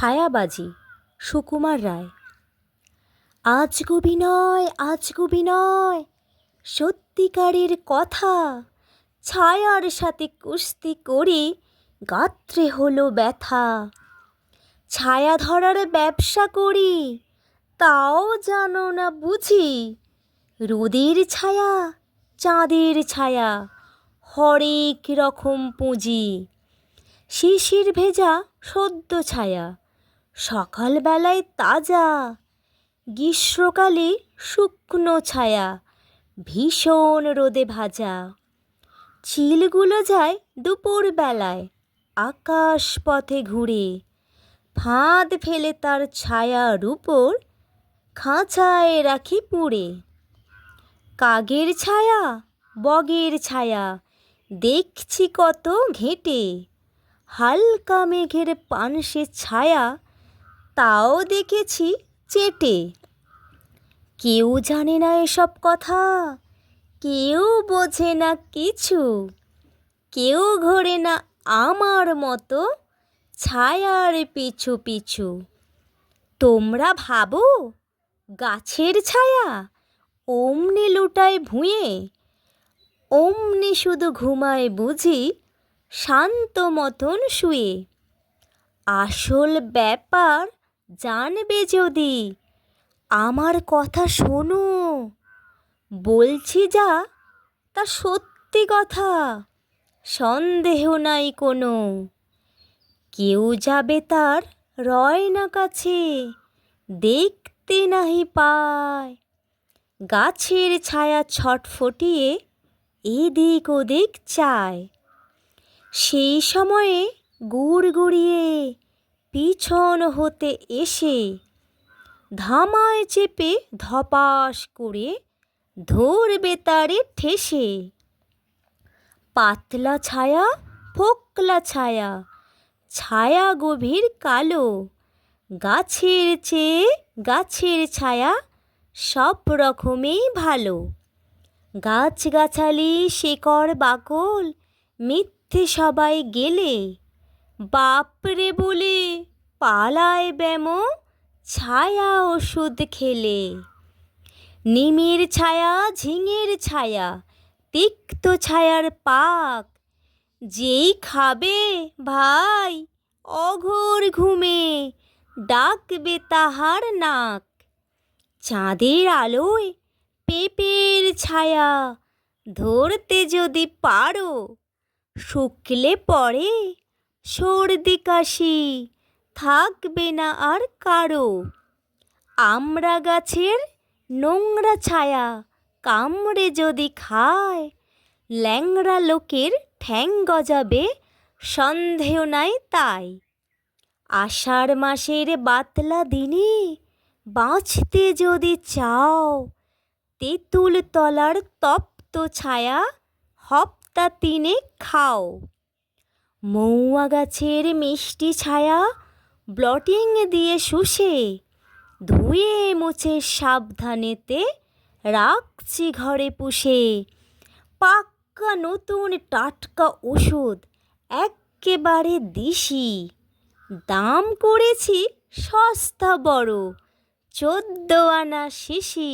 ছায়াবাজি সুকুমার রায়। আজ বিনয়, আজ বিনয়, সত্যিকারের কথা, ছায়ার সাথে কুস্তি করে গাত্রে হলো ব্যথা। ছায়া ধরার ব্যবসা করি, তাও জানো না বুঝি, রোদের ছায়া, চাঁদের ছায়া, হরেক রকম পুঁজি। শিশির ভেজা সদ্য ছায়া, সকালবেলায় তাজা, গ্রীষ্মকালে শুকনো ছায়া, ভীষণ রোদে ভাজা। চিলগুলো যায় দুপুর বেলায় আকাশ পথে ঘুরে, ফাঁদ ফেলে তার ছায়ার উপর খাঁচায় রাখি পুড়ে। কাগের ছায়া, বগের ছায়া, দেখছি কত ঘেঁটে, হালকা মেঘের পানসে ছায়া, তাও দেখেছি চেটে। কেউ জানে না এসব কথা, কেউ বোঝে না কিছু, কেউ ঘোরে না আমার মতো ছায়ার পিছু পিছু। তোমরা ভাবো গাছের ছায়া অমনি লুটায় ভুঁয়ে, অমনি শুধু ঘুমায় বুঝি শান্ত মতন শুয়ে। আসল ব্যাপার জানবে যদি আমার কথা শোনো, বলছি যা তা সত্যি কথা, সন্দেহ নাই কোনো। কেউ যাবে তার রয় না কাছে, দেখতে নাহি পায়, গাছের ছায়া ছটফটিয়ে এদিক ওদিক চায়। সেই সময়ে গুড় গুড়িয়ে পিছন হতে এসে ধামায় চেপে ধপাস করে ধরবে তারে ঠেসে। পাতলা ছায়া, ফোকলা ছায়া, ছায়া গভীর কালো, গাছের চেয়ে গাছের ছায়া সব রকমেই ভালো। গাছগাছালি শেকড় বাকল মিথ্যে সবাই গেলে, বাপরে বলে পালায় ব্যামো ছায়া ওষুধ খেলে। নিমের ছায়া, ঝিঙের ছায়া, তিক্ত ছায়ার পাক, যেই খাবে ভাই অঘোর ঘুমে ডাকবে তাহার নাক। চাঁদের আলোয় পেঁপের ছায়া ধরতে যদি পারো, শুকলে পরে সর্দি কাশি থাকবে না আর কারো। আমড়া গাছের নোংরা ছায়া কামড়ে যদি খায়, ল্যাংড়া লোকের ঠ্যাং গজাবে সন্দেহ নাই তাই। আষাঢ় মাসের বাতলা দিনে বাঁচতে যদি চাও, তেঁতুল তলার তপ্ত ছায়া হপ্তা তিনে খাও। মৌয়া গাছের মিষ্টি ছায়া ব্লটিং দিয়ে শুষে, ধুয়ে মুছে সাবধানেতে রাখছি ঘরে পুষে। পাক্কা নতুন টাটকা ওষুধ এক্কেবারে দিশি, দাম করেছি সস্তা বড় 14 আনা শিশি।